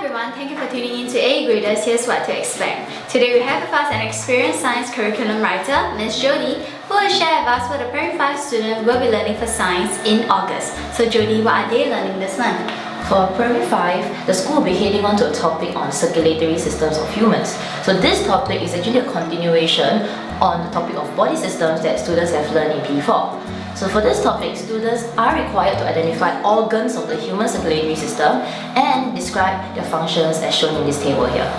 everyone, thank you for tuning in to AGrader. Here's what to expect. Today we have with us an experienced science curriculum writer, Ms. Jody, who will share with us what the Primary 5 student will be learning for science in August. So Jody, what are they learning this month? For Primary 5, the school will be heading on to a topic on circulatory systems of humans. So this topic is actually a continuation on the topic of body systems that students have learned in P4. So for this topic, students are required to identify organs of the human circulatory system and describe their functions as shown in this table here.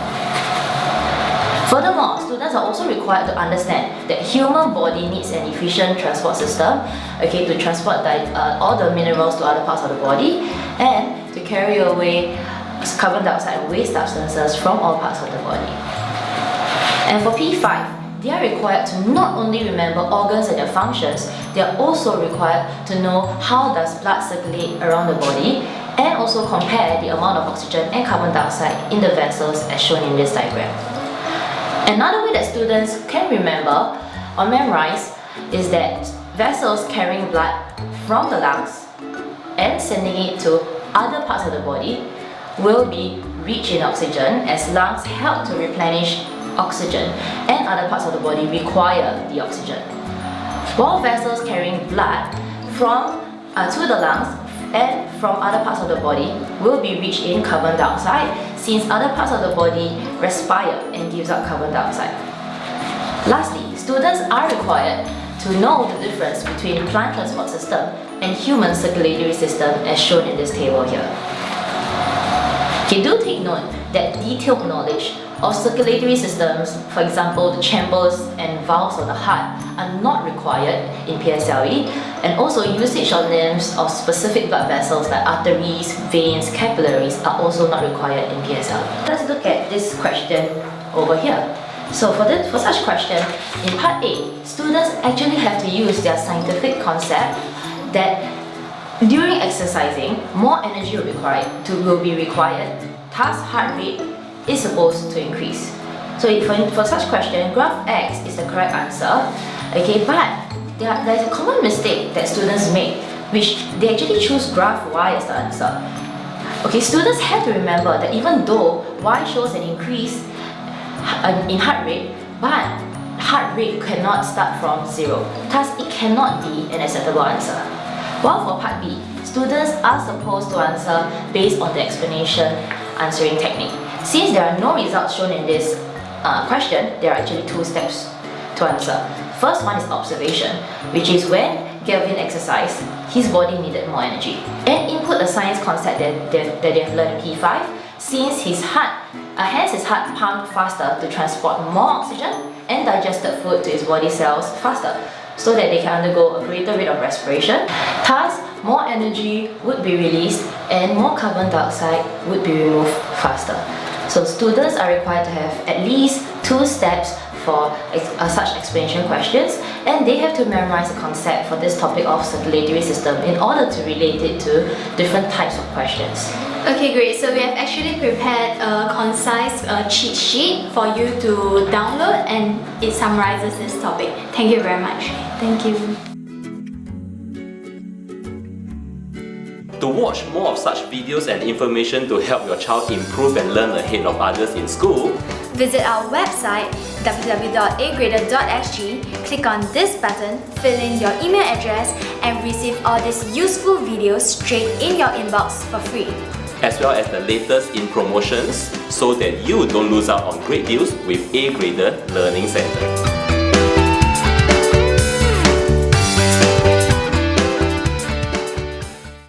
Furthermore, students are also required to understand that human body needs an efficient transport system, to transport all the minerals to other parts of the body and to carry away carbon dioxide and waste substances from all parts of the body. And for P5, they are required to not only remember organs and their functions, they are also required to know how does blood circulate around the body and also compare the amount of oxygen and carbon dioxide in the vessels as shown in this diagram. Another way that students can remember or memorize is that vessels carrying blood from the lungs and sending it to other parts of the body will be rich in oxygen, as lungs help to replenish oxygen and other parts of the body require the oxygen. While vessels carrying blood to the lungs and from other parts of the body will be rich in carbon dioxide, since other parts of the body respire and gives out carbon dioxide. Lastly, students are required to know the difference between plant transport system and human circulatory system as shown in this table here. Do take note that detailed knowledge of circulatory systems, for example the chambers and valves of the heart, are not required in PSLE, and also usage of names of specific blood vessels like arteries, veins, capillaries are also not required in PSLE. Let's look at this question over here. So for such question, in part A, students actually have to use their scientific concept that during exercising, more energy will be required, thus heart rate is supposed to increase. So for such question, graph X is the correct answer, but there is a common mistake that students make, which they actually choose graph Y as the answer. Students have to remember that even though Y shows an increase in heart rate, but heart rate cannot start from 0, thus it cannot be an acceptable answer. While for part B, students are supposed to answer based on the explanation answering technique. Since there are no results shown in this question, there are actually 2 steps to answer. First one is observation, which is when Gavin exercised, his body needed more energy. And input the science concept that they have learned in P5, since his heart pumped faster to transport more oxygen and digested food to his body cells faster, so that they can undergo a greater rate of respiration. Thus, more energy would be released and more carbon dioxide would be removed faster. So students are required to have at least 2 steps for such explanation questions, and they have to memorize the concept for this topic of circulatory system in order to relate it to different types of questions. Okay, great. So we have actually prepared a concise cheat sheet for you to download, and it summarizes this topic. Thank you very much. Thank you. To watch more of such videos and information to help your child improve and learn ahead of others in school, visit our website www.agrader.sg, click on this button, fill in your email address and receive all these useful videos straight in your inbox for free, as well as the latest in promotions, so that you don't lose out on great deals with AGrader Learning Center.